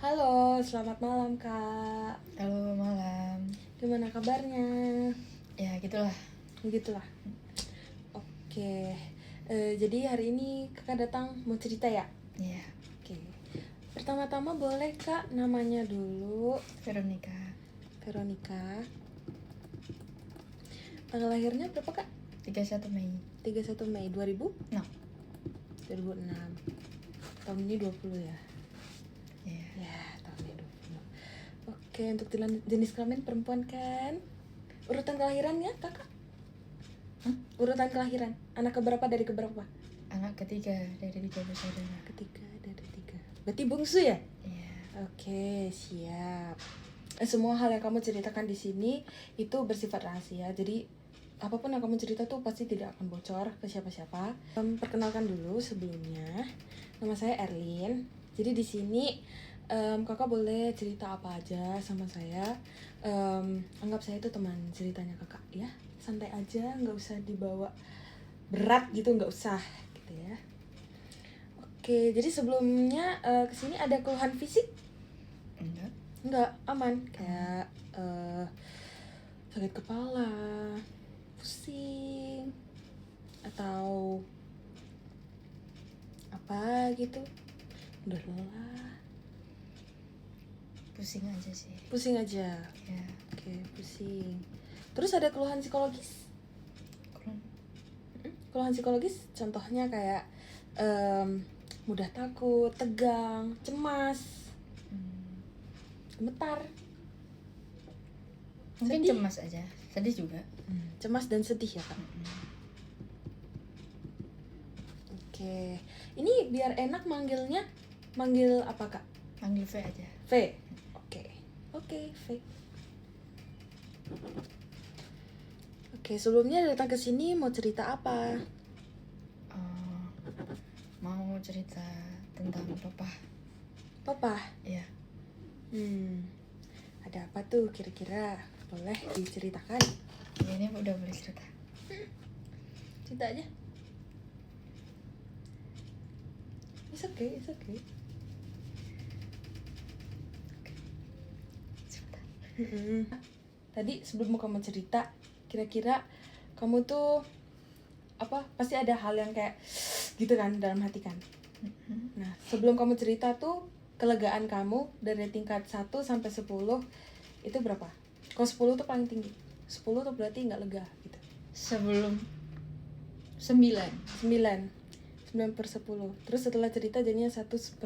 Halo, selamat malam Kak. Halo, malam. Gimana kabarnya? Ya, gitulah. Begitulah. Oke, jadi hari ini Kakak datang mau cerita ya? Iya, Oke. Pertama-tama boleh Kak namanya dulu. Veronica. Veronica. Tanggal lahirnya berapa Kak? 31 Mei. 31 Mei 2000? No. 2006. Tahun ini 20 ya? Iya. Ya, tahun ini 20. Oke, untuk jenis kelamin perempuan kan? Urutan kelahirannya Kakak? Urutan kelahiran, anak keberapa dari keberapa? Anak ketiga dari 3 bersaudara. Ketiga dari 3. Berarti bungsu ya? Iya. Oke, siap. Semua hal yang kamu ceritakan di sini itu bersifat rahasia. Jadi apapun yang kamu cerita tuh pasti tidak akan bocor ke siapa-siapa. Perkenalkan dulu sebelumnya. Nama saya Erlin. Jadi di sini kakak boleh cerita apa aja sama saya. Anggap saya itu teman ceritanya kakak ya. Santai aja, nggak usah dibawa berat gitu, nggak usah gitu ya. Oke, jadi sebelumnya kesini ada keluhan fisik? Enggak. Enggak, aman. Kayak sakit kepala, pusing, atau apa gitu. Udah lelah. Pusing aja sih. Pusing aja. Ya. Oke, pusing. Terus ada keluhan psikologis? Keluhan psikologis contohnya kayak mudah takut, tegang, cemas, gemetar. Mungkin Sedih. cemas aja. Sedih juga. Cemas dan sedih ya Kak? Oke. Ini biar enak manggilnya, manggil apa Kak? Panggil V aja. V. Oke, V. Oke, sebelumnya datang ke sini mau cerita apa? Mau cerita tentang papa. Papa? Iya. Ada apa tuh kira-kira? Boleh diceritakan? Ya, ini udah boleh cerita. Cerita aja. It's okay. Cerita. Tadi sebelum kamu cerita, kira-kira kamu tuh apa? Pasti ada hal yang kayak gitu kan dalam hati kan? Nah, sebelum kamu cerita tuh kelegaan kamu dari tingkat 1 sampai 10 itu berapa? Kalau 10 tuh paling tinggi. 10 tuh berarti nggak lega gitu. Sebelum 9. 9 per 10. Terus setelah cerita jadinya 1/10.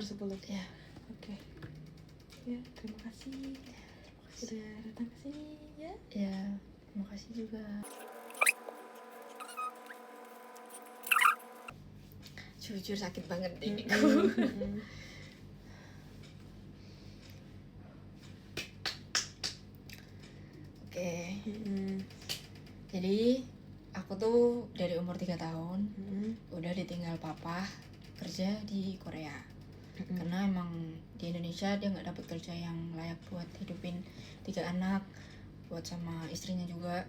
Ya. Oke. Ya, terima kasih sudah datang ke sini ya. Ya, terima kasih juga. Jujur sakit banget ini. Oke. Jadi aku tuh dari umur 3 tahun udah ditinggal papa kerja di Korea. Karena emang di Indonesia dia nggak dapet kerja yang layak buat hidupin 3 anak, buat sama istrinya juga.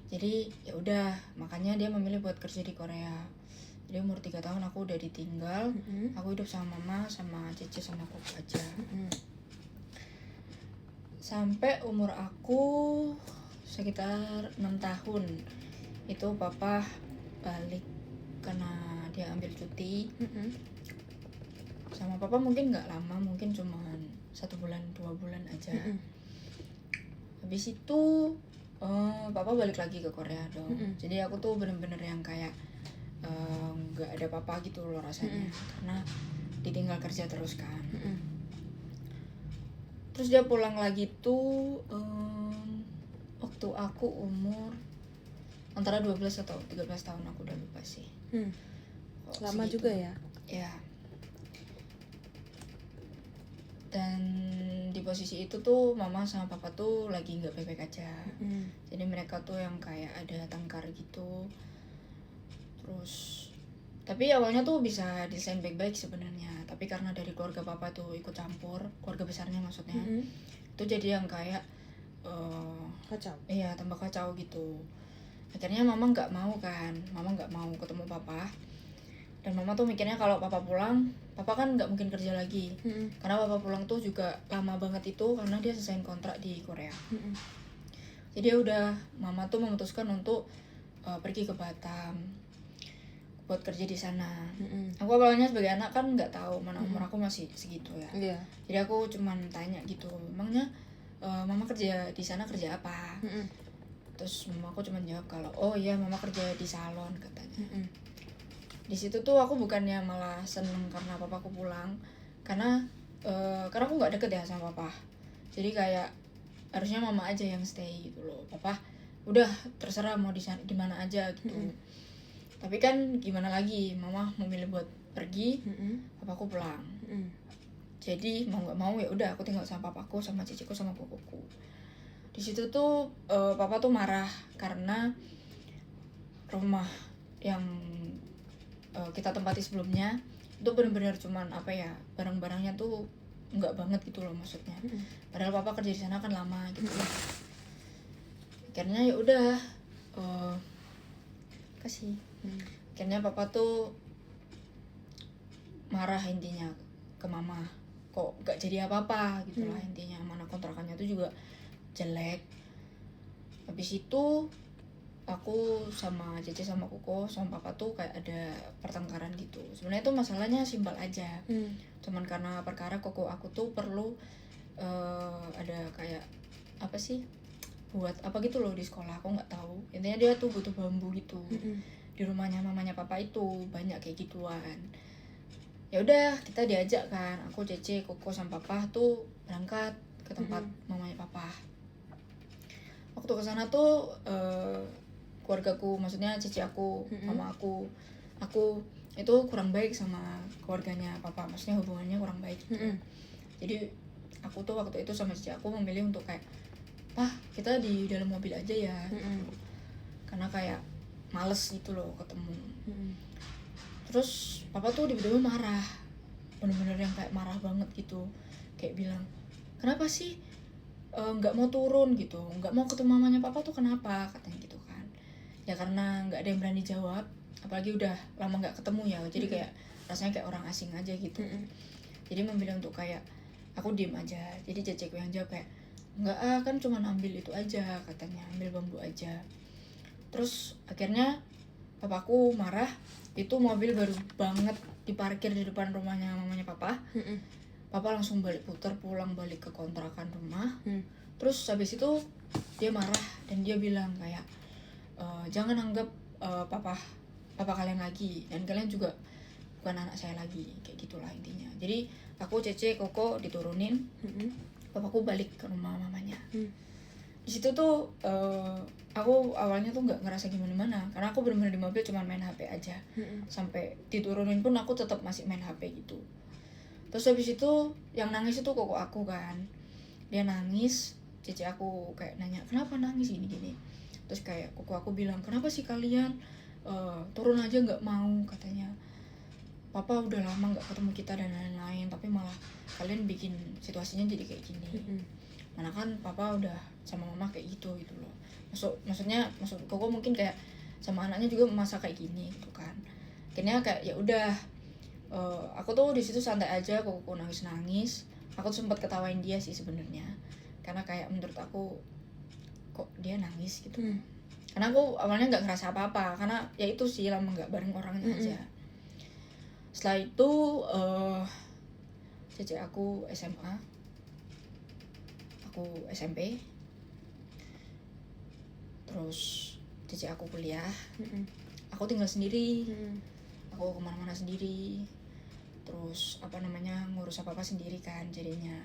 Jadi ya udah, makanya dia memilih buat kerja di Korea. Jadi umur 3 tahun aku udah ditinggal. Aku hidup sama mama, sama cici, sama koko aja. Sampai umur aku sekitar 6 tahun itu papa balik karena dia ambil cuti. Sama papa mungkin nggak lama, mungkin cuma 1 bulan 2 bulan aja. Habis itu papa balik lagi ke Korea dong. Jadi aku tuh bener-bener yang kayak nggak ada papa gitu loh rasanya, karena ditinggal kerja terus kan. Terus dia pulang lagi tuh waktu aku umur antara 12 atau 13 tahun, aku udah lupa sih. Lama segitu juga ya. Ya. Dan di posisi itu tuh mama sama papa tuh lagi nggak baik-baik aja. Jadi mereka tuh yang kayak ada tengkar gitu. Terus tapi awalnya tuh bisa desain baik-baik sebenarnya, tapi karena dari keluarga papa tuh ikut campur, keluarga besarnya maksudnya, itu jadi yang kayak Kacau. iya, tambah kacau gitu. Akhirnya mama nggak mau ketemu papa. Dan mama tuh mikirnya kalau papa pulang, papa kan nggak mungkin kerja lagi. Karena papa pulang tuh juga lama banget itu karena dia selesai kontrak di Korea. Jadi ya udah, mama tuh memutuskan untuk pergi ke Batam buat kerja di sana. Aku awalnya sebagai anak kan nggak tahu, mana umur aku masih segitu ya. Jadi aku cuman tanya gitu, emangnya mama kerja di sana kerja apa? Terus mama aku cuman jawab kalau oh iya mama kerja di salon katanya. Di situ tuh aku bukannya malah seneng karena papaku pulang, karena aku nggak deket ya sama papa. Jadi kayak harusnya mama aja yang stay gitu loh. Papa udah terserah mau di mana aja gitu. Tapi kan gimana lagi, mama memilih buat pergi, papaku pulang. Jadi mau nggak mau ya udah aku tinggal sama papaku, sama ciciku, sama kokoku. Di situ tuh papa tuh marah karena rumah yang kita tempati sebelumnya itu benar-benar cuman apa ya, barang-barangnya tuh nggak banget gitu loh maksudnya. Padahal papa kerja di sana kan lama gitu. Akhirnya ya udah akhirnya papa tuh marah intinya ke mama, kok gak jadi apa-apa gitu lah intinya, mana kontrakannya tuh juga jelek. Habis itu aku sama Cece sama Koko sama papa tuh kayak ada pertengkaran gitu. Sebenarnya tuh masalahnya simpel aja, cuman karena perkara Koko aku tuh perlu ada kayak apa sih, buat apa gitu loh di sekolah, aku nggak tahu. Intinya dia tuh butuh bambu gitu. Di rumahnya mamanya papa itu banyak kayak gituan. Ya udah kita diajak kan, aku Cece Koko sama papa tuh berangkat ke tempat mamanya papa. Waktu kesana tuh keluargaku, maksudnya cici aku, mama aku itu kurang baik sama keluarganya papa, maksudnya hubungannya kurang baik gitu. Jadi aku tuh waktu itu sama cici aku memilih untuk kayak, "Pah, kita di dalam mobil aja ya." Karena kayak males gitu loh ketemu. Terus papa tuh tiba-tiba marah, bener-bener yang kayak marah banget gitu, kayak bilang, "Kenapa sih nggak mau turun gitu, nggak mau ketemu mamanya papa tuh kenapa?" katanya gitu kan. Ya karena nggak ada yang berani jawab, apalagi udah lama nggak ketemu ya, jadi kayak rasanya kayak orang asing aja gitu. Jadi memilih untuk kayak aku diem aja. Jadi ceceku yang jawab kayak, "Nggak kan cuma ambil itu aja," katanya, "ambil bambu aja." Terus akhirnya papaku marah, itu mobil baru banget diparkir di depan rumahnya mamanya papa. Papa langsung putar pulang balik ke kontrakan rumah. Terus habis itu dia marah dan dia bilang kayak, "Jangan anggap papa kalian lagi, dan kalian juga bukan anak saya lagi," kayak gitulah intinya. Jadi aku Cece Koko diturunin, papaku balik ke rumah mamanya. Di situ tuh aku awalnya tuh nggak ngerasa gimana karena aku benar-benar di mobil cuma main HP aja. Sampai diturunin pun aku tetap masih main HP gitu. Terus habis itu yang nangis itu Koko aku kan, dia nangis. Cici aku kayak nanya, "Kenapa nangis gini?" Terus kayak Koko aku bilang, "Kenapa sih kalian turun aja nggak mau?" katanya, "Papa udah lama nggak ketemu kita dan lain-lain, tapi malah kalian bikin situasinya jadi kayak gini. Mana kan papa udah sama mama kayak gitu loh." Maksud Koko mungkin kayak sama anaknya juga masa kayak gini gitu kan. Akhirnya kayak ya udah, aku tuh di situ santai aja. Koko nangis. Aku tuh sempat ketawain dia sih sebenarnya, karena kayak menurut aku kok dia nangis gitu. Karena aku awalnya nggak ngerasa apa-apa, karena ya itu sih lama nggak bareng orangnya aja. Setelah itu cece aku SMA, aku SMP, terus cece aku kuliah, aku tinggal sendiri, aku kemana-mana sendiri, terus ngurus apa sendiri kan jadinya.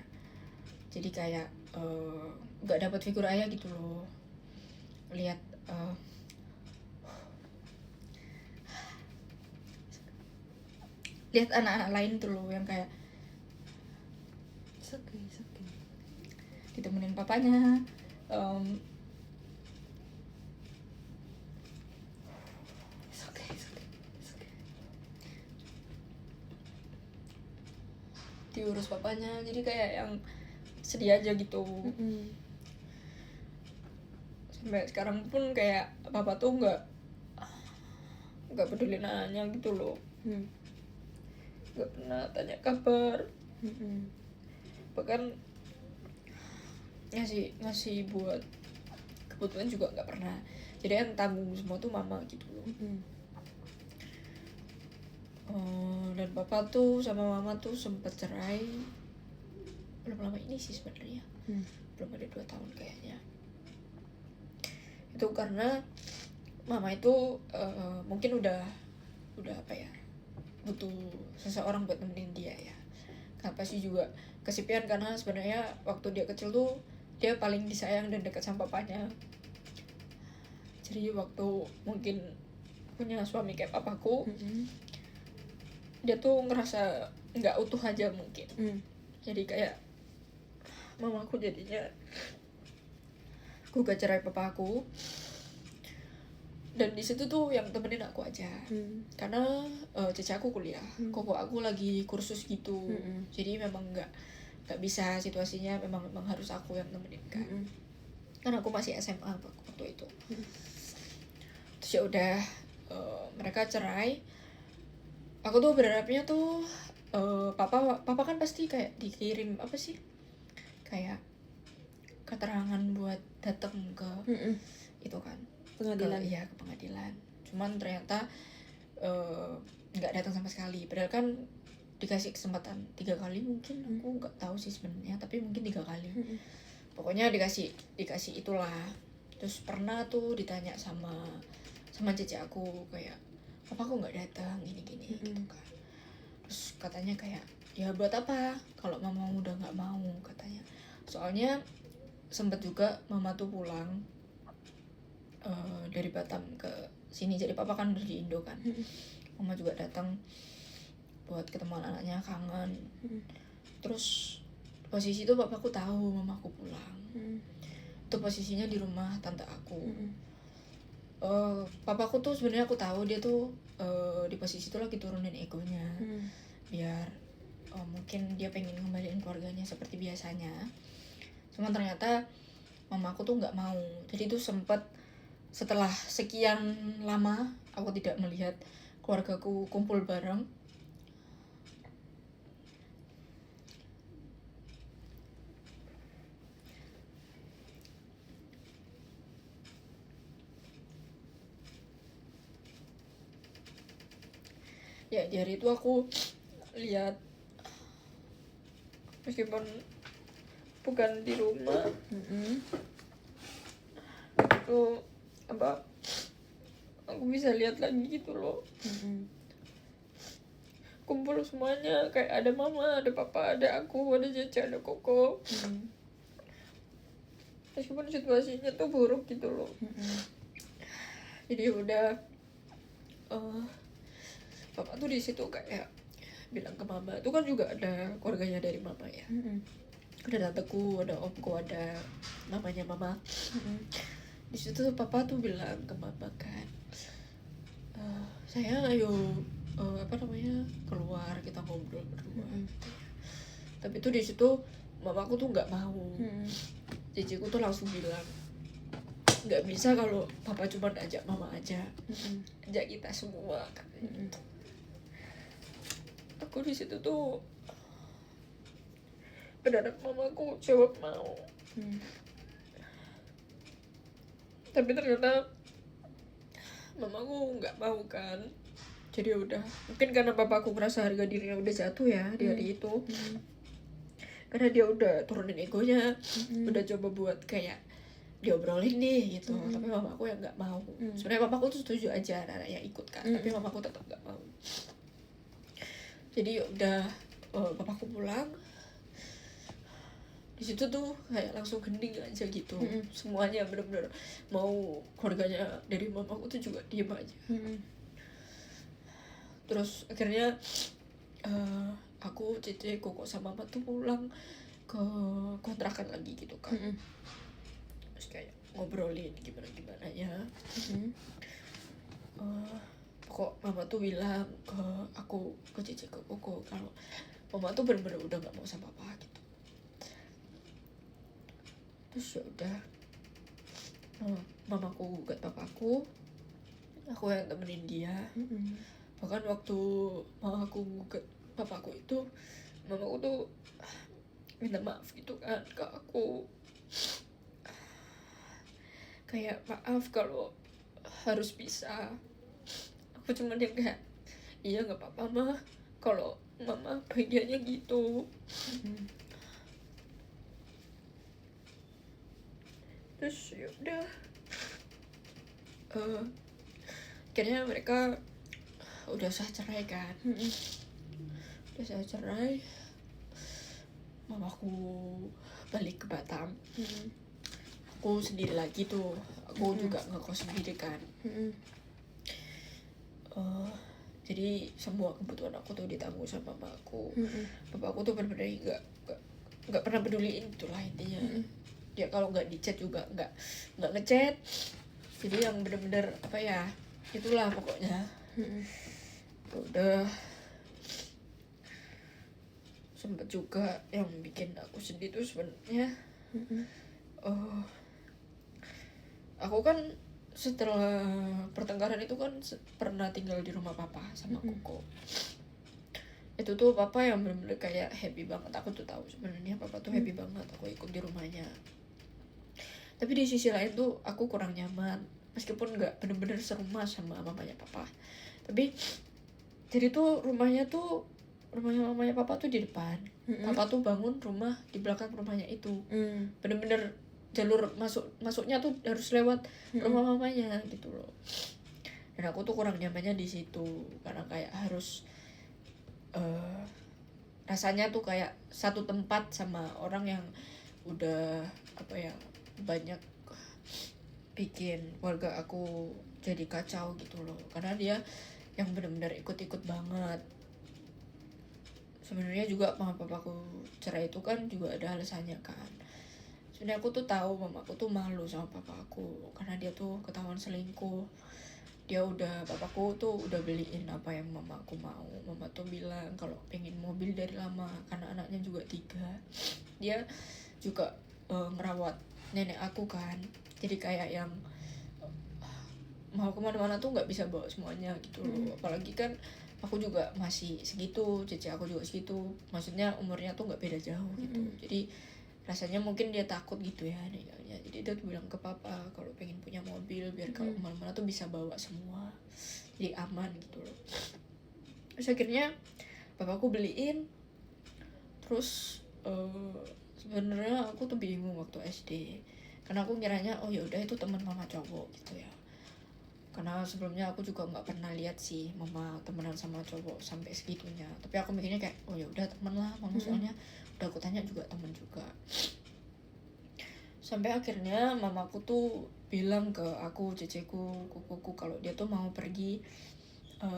Jadi kayak nggak dapat figur ayah gitu loh. Lihat anak-anak lain tuh loh yang kayak It's okay. ditemenin papanya, It's okay. diurus papanya, jadi kayak yang sedih aja gitu. Sampai sekarang pun kayak papa tuh nggak peduli anaknya gitu loh. nggak pernah tanya kabar, bahkan ngasih buat kebutuhan juga nggak pernah. Jadi yang tanggung semua tuh mama gitu loh. Dan papa tuh sama mama tuh sempet cerai belum lama ini sih sebenarnya, belum ada 2 tahun kayaknya. Itu karena mama itu mungkin udah apa ya, butuh seseorang buat nemenin dia ya. Kenapa sih juga kesepian, karena sebenarnya waktu dia kecil tuh dia paling disayang dan dekat sama papanya. Jadi waktu mungkin punya suami kayak papaku, dia tuh ngerasa nggak utuh aja mungkin. Jadi kayak mamaku jadinya gugat cerai papaku, dan di situ tuh yang temenin aku aja. Karena cici aku kuliah, koko aku lagi kursus gitu. Jadi memang nggak bisa, situasinya memang harus aku yang temenin kan. Karena aku masih SMA waktu itu. Terus ya udah, mereka cerai. Aku tuh berharapnya tuh papa kan pasti kayak dikirim apa sih, kayak keterangan buat datang ke itu kan, pengadilan. Iya, ke pengadilan. Cuman ternyata nggak datang sama sekali. Padahal kan dikasih kesempatan 3 kali mungkin, aku nggak tahu sih sebenarnya, tapi mungkin 3 kali. Pokoknya dikasih itulah. Terus pernah tuh ditanya sama cici aku kayak, apa aku nggak datang gini gitu kan. Terus katanya kayak, ya buat apa kalau mama udah nggak mau, katanya. Soalnya sempet juga mama tuh pulang dari Batam ke sini. Jadi papa kan udah di Indo kan. Mama juga datang buat ketemu anaknya, kangen. Terus posisi itu papaku tahu mamaku pulang. Itu posisinya di rumah tante aku. Papaku tuh sebenarnya aku tahu dia tuh di posisi itu lagi turunin egonya, biar mungkin dia pengen ngembaliin keluarganya seperti biasanya. Cuman ternyata mamaku tuh nggak mau. Jadi tuh sempat setelah sekian lama aku tidak melihat keluargaku kumpul bareng, ya di hari itu aku lihat, meskipun bukan di rumah, itu apa, aku bisa lihat lagi gitu loh. Kumpul semuanya, kayak ada mama, ada papa, ada aku, ada Caca, ada Koko. Meskipun situasinya tuh buruk gitu loh. Jadi udah papa tuh di situ kayak bilang ke mama, itu kan juga ada keluarganya dari mama ya. Ada tanteku, ada omku, ada namanya mama. Di situ papa tuh bilang ke mama kan, saya ayo keluar, kita ngobrol berdua. Tapi tuh di situ mamaku tuh nggak mau. Ciciku tuh langsung bilang, nggak bisa kalau papa cuma ajak mama aja, ajak kita semua katanya. Aku di situ tuh berharap mamaku jawab mau. Tapi ternyata mamaku nggak mau kan. Jadi udah, mungkin karena papaku ngerasa harga dirinya udah jatuh ya di hari itu. Karena dia udah turunin egonya, udah coba buat kayak diobrolin nih gitu. Tapi mamaku yang nggak mau. Sebenarnya papaku tuh setuju aja anaknya ikut kan, tapi mamaku tetap nggak mau. Jadi udah, papaku pulang. Di situ tuh kayak langsung hening aja gitu. Semuanya bener-bener, mau keluarganya dari mamaku tuh juga diem aja. Terus akhirnya aku, Cici, Koko sama mama tuh pulang ke kontrakan lagi gitu kan. Terus kayak ngobrolin gimana ya. Kok mama tuh bilang ke aku, ke Cici, ke Koko, kalau mama tuh bener-bener udah nggak mau sama papa gitu. Terus ya udah, mamaku gugat papaku, aku yang temenin dia. Bahkan waktu mamaku gugat mamaku tuh minta maaf gitu kan ke aku, kayak maaf kalau harus pisah. Aku cuma yang kayak iya nggak apa-apa mah kalau mama bahagianya gitu. Terus ya udah, akhirnya mereka udah sah cerai kan. Udah sah cerai, mamaku balik ke Batam. Aku sendiri lagi tuh, aku juga ngekos sendiri kan. Jadi semua kebutuhan aku tuh ditanggung sama mamaku. Bapakku tuh bener-bener nggak pernah peduliin itulah intinya. Dia kalau nggak di chat juga nggak ngechat. Jadi yang bener-bener apa ya, itulah pokoknya. Udah sempet juga yang bikin aku sedih tuh sebenarnya. Aku kan setelah pertengkaran itu kan pernah tinggal di rumah papa sama koko. Itu tuh papa yang bener-bener kayak happy banget. Aku tuh tahu sebenarnya papa tuh happy banget aku ikut di rumahnya. Tapi di sisi lain tuh aku kurang nyaman, meskipun nggak bener-bener serumah sama mamanya papa. Tapi jadi tuh rumahnya mamanya papa tuh di depan. Papa tuh bangun rumah di belakang rumahnya itu. Bener-bener jalur masuknya tuh harus lewat rumah mamanya gitu loh. Dan aku tuh kurang nyamannya di situ karena kayak harus rasanya tuh kayak satu tempat sama orang yang udah apa ya, banyak bikin keluarga aku jadi kacau gitu loh, karena dia yang benar-benar ikut-ikut banget. Sebenarnya juga mama papaku cerai itu kan juga ada alasannya kan. Sebenarnya aku tuh tahu mamaku tuh malu sama papaku karena dia tuh ketahuan selingkuh. Papaku tuh udah beliin apa yang mamaku mau. Mama tuh bilang kalau pengen mobil dari lama karena anaknya juga 3. Dia juga merawat nenek aku kan, jadi kayak yang mau kemana-mana tuh nggak bisa bawa semuanya gitu loh. Apalagi kan aku juga masih segitu, cici aku juga segitu, maksudnya umurnya tuh nggak beda jauh gitu. Jadi rasanya mungkin dia takut gitu ya ninggalnya. Jadi dia tuh bilang ke papa kalau pengen punya mobil biar kalau kemana-mana tuh bisa bawa semua, jadi aman gitu loh. Terus akhirnya papaku beliin. Terus sebenarnya aku tuh bingung waktu SD karena aku ngiranya oh ya udah itu teman mama cowok gitu ya, karena sebelumnya aku juga nggak pernah lihat sih mama temenan sama cowok sampai segitunya. Tapi aku mikirnya kayak oh ya udah temen lah mama, soalnya udah aku tanya juga temen juga. Sampai akhirnya mamaku tuh bilang ke aku, ceceku, kukuku kalau dia tuh mau pergi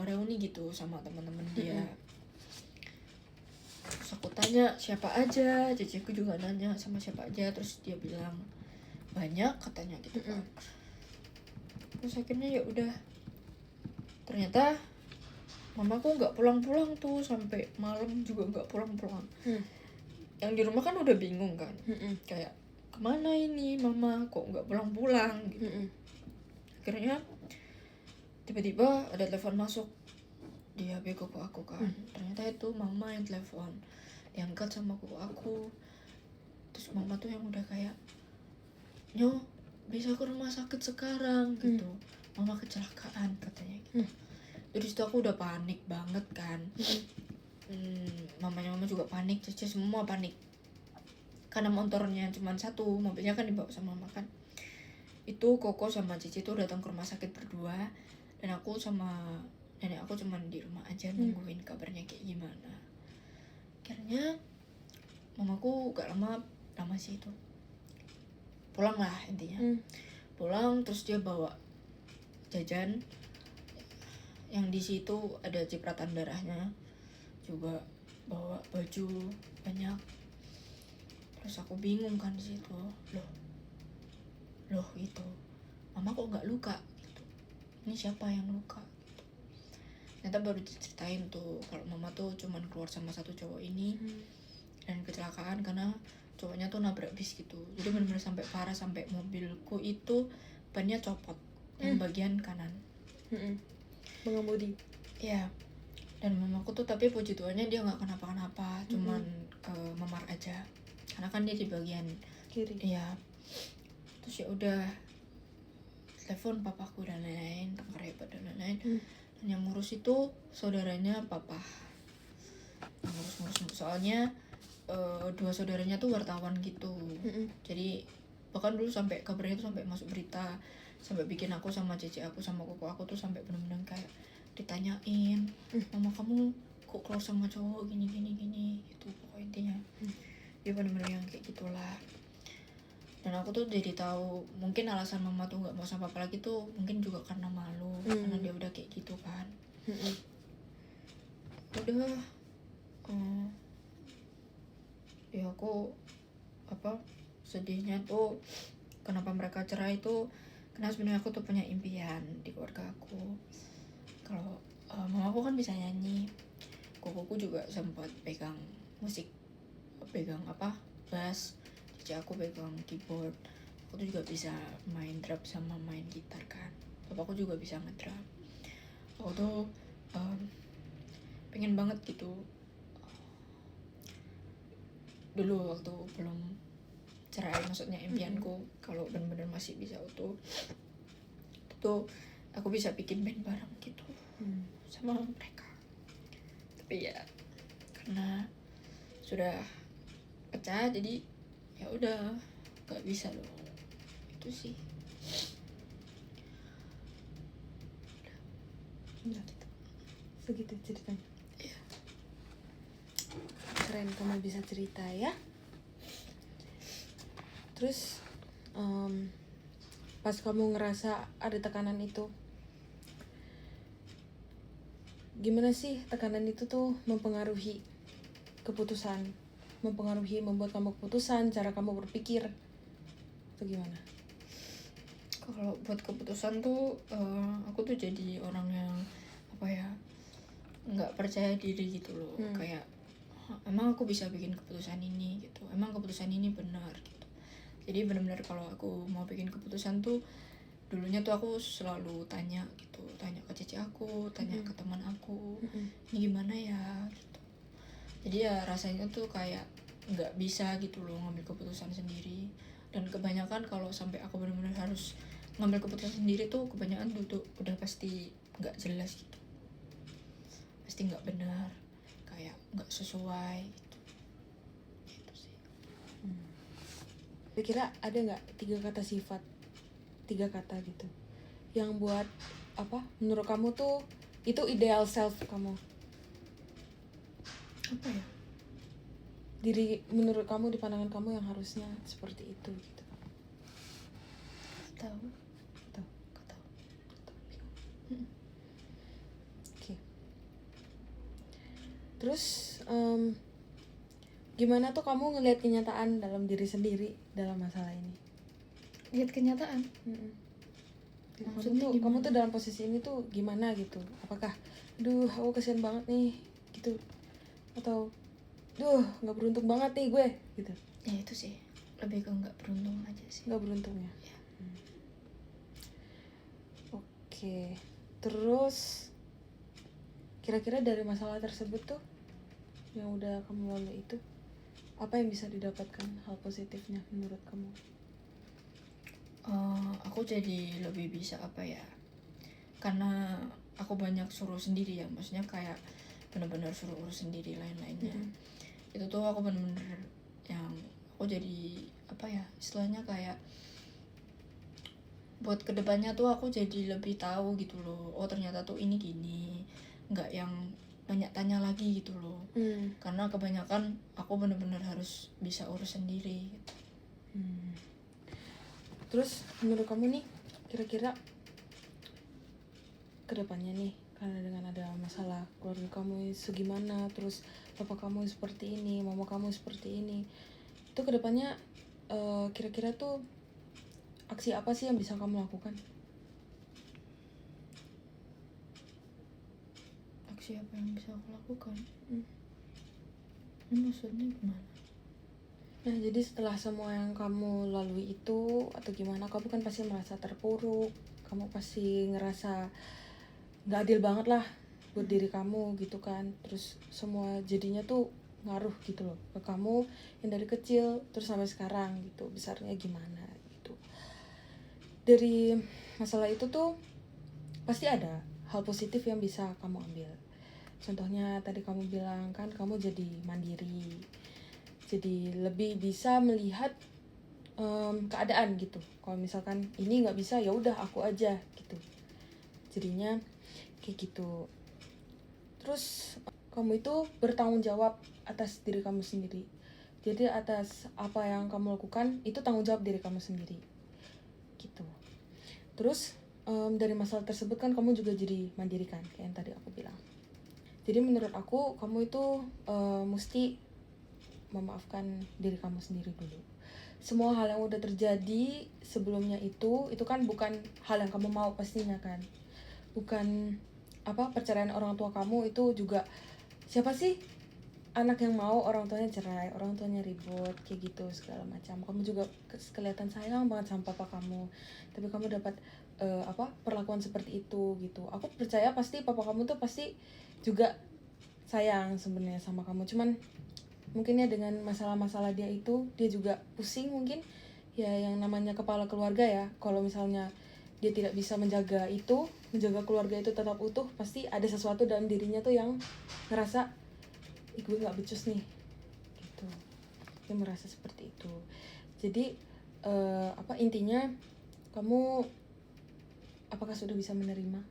reuni gitu sama teman-teman dia. Terus aku tanya siapa aja, ceceku juga nanya sama siapa aja, terus dia bilang banyak katanya gitu kan. Terus akhirnya ya udah, ternyata mamaku nggak pulang-pulang tuh sampai malam juga nggak pulang-pulang. Yang di rumah kan udah bingung kan, kayak kemana ini mama kok nggak pulang-pulang gitu. Akhirnya tiba-tiba ada telepon masuk di HP koko aku kan. Ternyata itu mama yang telepon, diangkat sama koko aku. Terus mama tuh yang udah kayak Nyo bisa ke rumah sakit sekarang gitu, mama kecelakaan katanya gitu. Jadi situ aku udah panik banget kan. Mamanya mama juga panik, Cece semua panik karena motornya cuma satu, mobilnya kan dibawa sama mama kan. Itu koko sama Cici tuh datang ke rumah sakit berdua, dan aku sama nenek aku cuman di rumah aja nungguin kabarnya kayak gimana. Akhirnya mamaku gak lama sih itu pulang lah intinya. Pulang terus dia bawa jajan yang di situ ada cipratan darahnya, juga bawa baju banyak. Terus aku bingung kan di situ, loh gitu, mama kok nggak luka gitu, ini siapa yang luka gitu. Ternyata baru diceritain tuh kalau mama tuh cuman keluar sama satu cowok ini dan kecelakaan karena cowoknya tuh nabrak bis gitu. Jadi benar-benar sampai parah, sampai mobilku itu bannya copot yang bagian kanan. Pengemudi. Ya, Dan mamaku tuh tapi puji Tuhannya dia nggak kenapa-kenapa, cuman memar aja karena kan dia di bagian kiri. Iya. Terus ya udah telepon papaku dan lain-lain, tangkar hebat dan lain-lain. Dan yang ngurus itu saudaranya papa, yang ngurus soalnya dua saudaranya tuh wartawan gitu. Jadi bahkan dulu sampai kabarnya tuh sampai masuk berita, sampai bikin aku sama cici aku sama koko aku tuh sampai benar-benar kayak ditanyain, mama kamu kok close sama cowok gini gitu pokoknya intinya. Dia benar-benar yang kayak gitulah. Dan aku tuh jadi tahu mungkin alasan mama tuh nggak mau sama papa lagi tuh mungkin juga karena malu, karena dia udah kayak gitu kan. Udah ya aku sedihnya tuh kenapa mereka cerai tuh karena sebenarnya aku tuh punya impian di keluarga aku. Kalau mama aku kan bisa nyanyi, kokoku juga sempat pegang musik, pegang bass, cici aku pegang keyboard, aku tuh juga bisa main drum sama main gitar kan, papaku juga bisa ngedrum. Aku tuh pengen banget gitu dulu waktu belum cerai, maksudnya impianku kalau benar-benar masih bisa utuh tuh aku bisa bikin band bareng gitu sama mereka. Tapi ya karena sudah pecah jadi ya udah nggak bisa loh, itu sih. Udah gitu. Segitu ceritanya. Iya. Keren kamu bisa cerita ya. Terus pas kamu ngerasa ada tekanan itu, gimana sih tekanan itu tuh mempengaruhi keputusan, membuat kamu keputusan, cara kamu berpikir, itu gimana? Kalau buat keputusan tuh aku tuh jadi orang yang nggak percaya diri gitu loh. Kayak emang aku bisa bikin keputusan ini gitu, emang keputusan ini benar gitu. Jadi benar-benar kalau aku mau bikin keputusan tuh dulunya tuh aku selalu tanya ke cici aku, tanya ke teman aku, ini gimana ya gitu. Jadi ya rasanya tuh kayak nggak bisa gitu loh ngambil keputusan sendiri. Dan kebanyakan kalau sampai aku benar-benar harus ngambil keputusan sendiri tuh kebanyakan tuh udah pasti nggak jelas gitu, pasti nggak benar, kayak nggak sesuai gitu. Gitu sih. Kira-kira ada nggak 3 kata gitu yang buat menurut kamu tuh itu ideal self kamu, Apa ya? diri menurut kamu di pandangan kamu yang harusnya seperti itu gitu? Tahu. Oke. Terus gimana tuh kamu ngelihat kenyataan dalam diri sendiri dalam masalah ini? Lihat kenyataan. Maksudnya Kamu tuh dalam posisi ini tuh gimana gitu? Apakah aku kasihan banget nih gitu, atau nggak beruntung banget nih gue gitu? Ya itu sih, lebih ke nggak beruntung aja sih. Nggak beruntung ya? Ya. Oke. Terus kira-kira dari masalah tersebut tuh yang udah kamu lalui itu, apa yang bisa didapatkan hal positifnya menurut kamu? Aku jadi lebih bisa karena aku banyak suruh sendiri ya, maksudnya kayak benar-benar suruh urus sendiri lain-lainnya. Itu tuh aku benar-benar yang aku jadi istilahnya kayak buat kedepannya tuh aku jadi lebih tahu gitu loh, oh ternyata tuh ini gini, nggak yang banyak tanya lagi gitu loh. Karena kebanyakan aku benar-benar harus bisa urus sendiri gitu. Terus menurut kamu nih, kira-kira kedepannya nih, karena dengan ada masalah keluarga kamu segimana, terus papa kamu seperti ini, mama kamu seperti ini, itu kedepannya kira-kira tuh aksi apa sih yang bisa kamu lakukan? Aksi apa yang bisa aku lakukan? Ini maksudnya gimana? Nah, jadi setelah semua yang kamu lalui itu atau gimana, kamu kan pasti merasa terpuruk, kamu pasti ngerasa nggak adil banget lah buat diri kamu gitu kan. Terus semua jadinya tuh ngaruh gitu loh ke kamu yang dari kecil terus sampai sekarang gitu, besarnya gimana gitu. Dari masalah itu tuh pasti ada hal positif yang bisa kamu ambil. Contohnya tadi kamu bilang kan kamu jadi mandiri, jadi lebih bisa melihat keadaan gitu. Kalau misalkan ini nggak bisa, ya udah aku aja gitu. Jadinya kayak gitu. Terus kamu itu bertanggung jawab atas diri kamu sendiri. Jadi atas apa yang kamu lakukan itu tanggung jawab diri kamu sendiri gitu. Terus dari masalah tersebut kan kamu juga jadi mandiri kan, kayak yang tadi aku bilang. Jadi menurut aku kamu itu mesti memaafkan diri kamu sendiri dulu. Semua hal yang udah terjadi sebelumnya itu kan bukan hal yang kamu mau pastinya kan. Bukan perceraian orang tua kamu itu juga, siapa sih anak yang mau orang tuanya cerai, orang tuanya ribut kayak gitu segala macam. Kamu juga kelihatan sayang banget sama papa kamu, tapi kamu dapat perlakuan seperti itu gitu. Aku percaya pasti papa kamu tuh pasti juga sayang sebenarnya sama kamu, cuman mungkin ya dengan masalah-masalah dia itu dia juga pusing mungkin ya, yang namanya kepala keluarga ya. Kalau misalnya dia tidak bisa menjaga keluarga itu tetap utuh, pasti ada sesuatu dalam dirinya tuh yang ngerasa gue nggak becus nih gitu. Dia merasa seperti itu. Jadi intinya kamu apakah sudah bisa menerima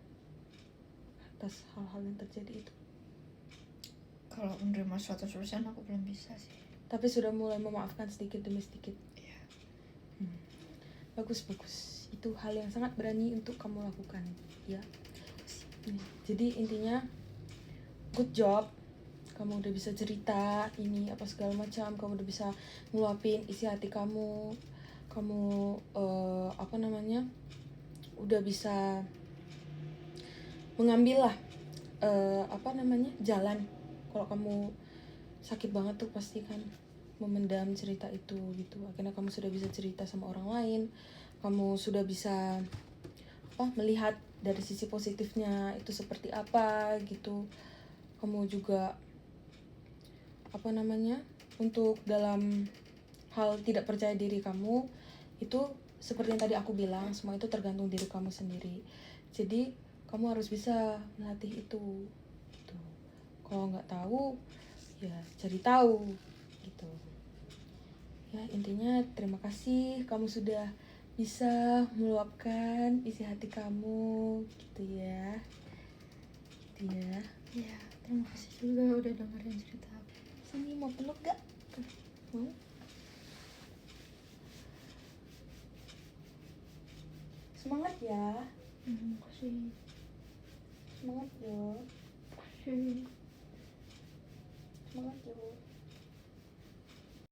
atas hal-hal yang terjadi itu? Kalau menerima 100% aku belum bisa sih. Tapi sudah mulai memaafkan sedikit demi sedikit. Iya. Bagus. Itu hal yang sangat berani untuk kamu lakukan ya. Jadi intinya good job. Kamu udah bisa cerita ini apa segala macam, kamu udah bisa ngeluapin isi hati kamu. Kamu udah bisa mengambil lah jalan. Kalau kamu sakit banget tuh pasti kan memendam cerita itu gitu. Akhirnya kamu sudah bisa cerita sama orang lain, kamu sudah bisa melihat dari sisi positifnya itu seperti apa gitu. Kamu juga untuk dalam hal tidak percaya diri kamu itu seperti yang tadi aku bilang, semua itu tergantung diri kamu sendiri. Jadi kamu harus bisa melatih itu gitu. Kalau nggak tahu ya cari tahu gitu ya. Intinya terima kasih kamu sudah bisa meluapkan isi hati kamu gitu ya. Iya, terima kasih juga udah dengerin cerita aku. Sini mau peluk gak? Mau? Semangat ya. Makasih. Semangat yo. Makasih.